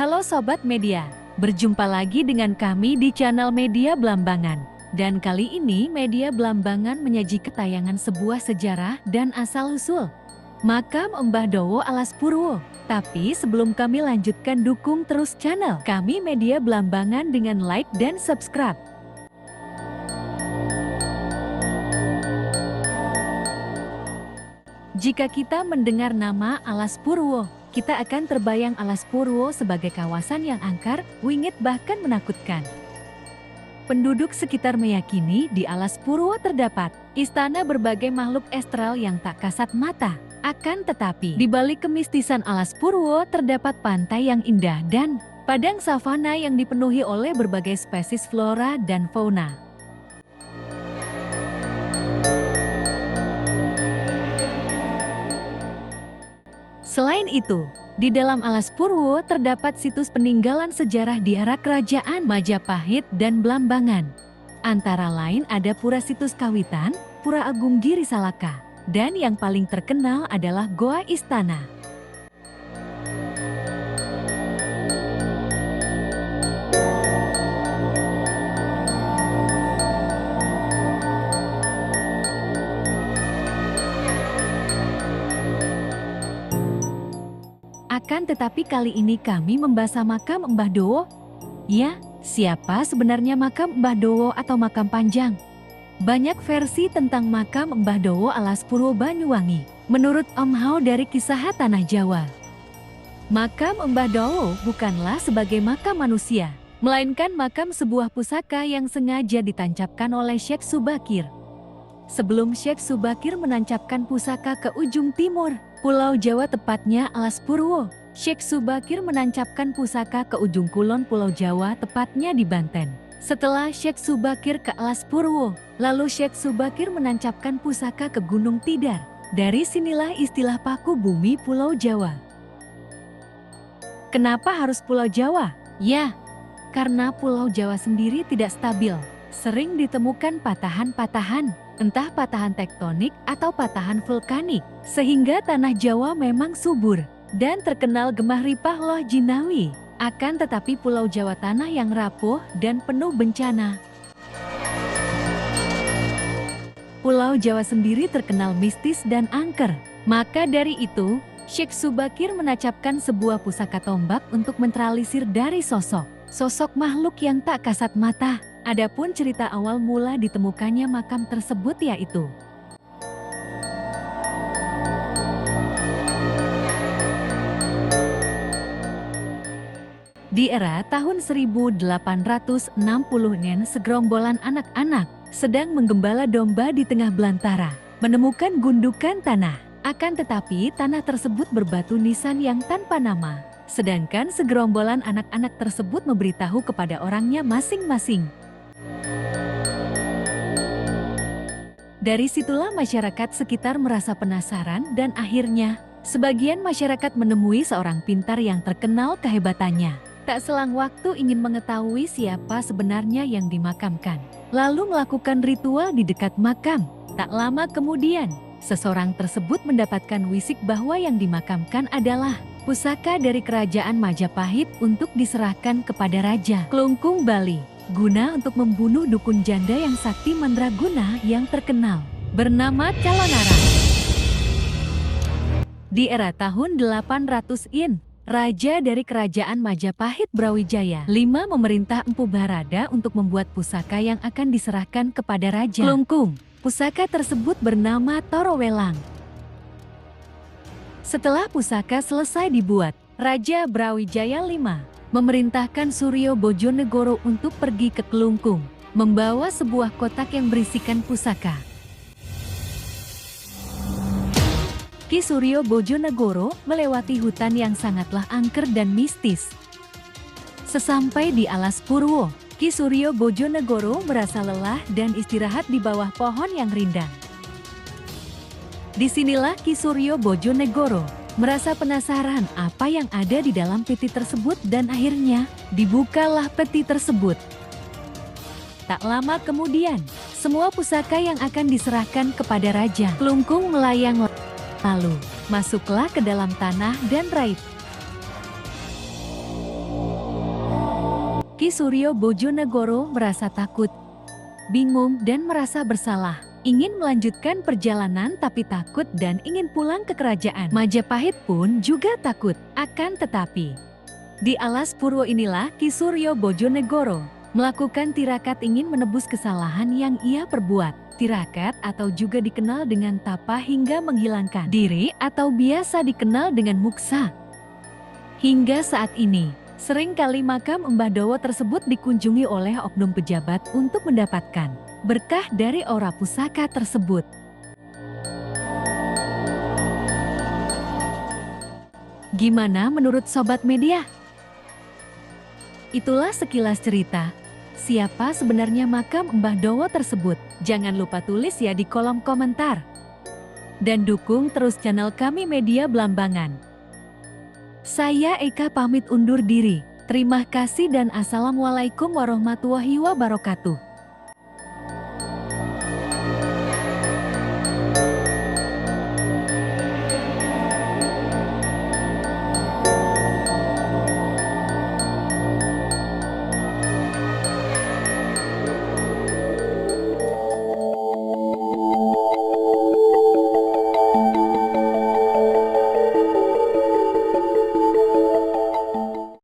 Halo Sobat Media, berjumpa lagi dengan kami di channel Media Blambangan. Dan kali ini Media Blambangan menyajikan tayangan sebuah sejarah dan asal-usul makam Mbah Dowo Alas Purwo. Tapi sebelum kami lanjutkan, dukung terus channel kami Media Blambangan dengan like dan subscribe. Jika kita mendengar nama Alas Purwo, kita akan terbayang Alas Purwo sebagai kawasan yang angker, wingit bahkan menakutkan. Penduduk sekitar meyakini di Alas Purwo terdapat istana berbagai makhluk astral yang tak kasat mata. Akan tetapi, di balik kemistisan Alas Purwo terdapat pantai yang indah dan padang savana yang dipenuhi oleh berbagai spesies flora dan fauna. Selain itu, di dalam Alas Purwo terdapat situs peninggalan sejarah di era kerajaan Majapahit dan Blambangan. Antara lain ada Pura Situs Kawitan, Pura Agung Giri Salaka, dan yang paling terkenal adalah Goa Istana. Akan tetapi kali ini kami membahas makam Mbah Dowo. Ya, siapa sebenarnya makam Mbah Dowo atau makam panjang? Banyak versi tentang makam Mbah Dowo Alas Purwo Banyuwangi. Menurut Om Hao dari Kisah Tanah Jawa, makam Mbah Dowo bukanlah sebagai makam manusia, melainkan makam sebuah pusaka yang sengaja ditancapkan oleh Syekh Subakir. Sebelum Syekh Subakir menancapkan pusaka ke ujung timur Pulau Jawa, tepatnya Alas Purwo, Syekh Subakir menancapkan pusaka ke ujung kulon Pulau Jawa, tepatnya di Banten. Setelah Syekh Subakir ke Alas Purwo, lalu Syekh Subakir menancapkan pusaka ke Gunung Tidar. Dari sinilah istilah paku bumi Pulau Jawa. Kenapa harus Pulau Jawa? Ya, karena Pulau Jawa sendiri tidak stabil. Sering ditemukan patahan-patahan, entah patahan tektonik atau patahan vulkanik, sehingga tanah Jawa memang subur dan terkenal gemah ripah loh jinawi. Akan tetapi Pulau Jawa tanah yang rapuh dan penuh bencana. Pulau Jawa sendiri terkenal mistis dan angker. Maka dari itu, Syekh Subakir menancapkan sebuah pusaka tombak untuk menetralisir dari sosok makhluk yang tak kasat mata. Adapun cerita awal mula ditemukannya makam tersebut yaitu di era tahun 1860-an, segerombolan anak-anak sedang menggembala domba di tengah belantara, menemukan gundukan tanah. Akan tetapi tanah tersebut berbatu nisan yang tanpa nama. Sedangkan segerombolan anak-anak tersebut memberitahu kepada orangnya masing-masing. Dari situlah masyarakat sekitar merasa penasaran dan akhirnya sebagian masyarakat menemui seorang pintar yang terkenal kehebatannya. Tak selang waktu ingin mengetahui siapa sebenarnya yang dimakamkan. Lalu melakukan ritual di dekat makam. Tak lama kemudian, Seseorang tersebut mendapatkan wisik bahwa yang dimakamkan adalah pusaka dari kerajaan Majapahit untuk diserahkan kepada Raja Klungkung Bali, guna untuk membunuh dukun janda yang sakti mandraguna yang terkenal, bernama Kalonara. Di era tahun 800-in, Raja dari Kerajaan Majapahit Brawijaya V memerintah Empu Barada untuk membuat pusaka yang akan diserahkan kepada Raja Klungkung. Pusaka tersebut bernama Torowelang. Setelah pusaka selesai dibuat, Raja Brawijaya V memerintahkan Suryo Bojonegoro untuk pergi ke Klungkung, membawa sebuah kotak yang berisikan pusaka. Ki Suryo Bojonegoro melewati hutan yang sangatlah angker dan mistis. Sesampai di Alas Purwo, Ki Suryo Bojonegoro merasa lelah dan istirahat di bawah pohon yang rindang. Disinilah Ki Suryo Bojonegoro merasa penasaran apa yang ada di dalam peti tersebut dan akhirnya dibukalah peti tersebut. Tak lama kemudian, semua pusaka yang akan diserahkan kepada Raja Klungkung melayang. Lalu, masuklah ke dalam tanah dan raib. Ki Suryo Bojonegoro merasa takut, bingung dan merasa bersalah. Ingin melanjutkan perjalanan tapi takut dan ingin pulang ke kerajaan. Majapahit pun juga takut. Akan tetapi, di Alas Purwo inilah Ki Suryo Bojonegoro melakukan tirakat ingin menebus kesalahan yang ia perbuat. Tirakat atau juga dikenal dengan tapa hingga menghilangkan diri atau biasa dikenal dengan muksa. Hingga saat ini, seringkali makam Mbah Dowo tersebut dikunjungi oleh oknum pejabat untuk mendapatkan berkah dari aura pusaka tersebut. Gimana menurut Sobat Media? Itulah sekilas cerita. Siapa sebenarnya makam Mbah Dowo tersebut? Jangan lupa tulis ya di kolom komentar. Dan dukung terus channel kami Media Blambangan. Saya Eka pamit undur diri. Terima kasih dan Assalamualaikum warahmatullahi wabarakatuh.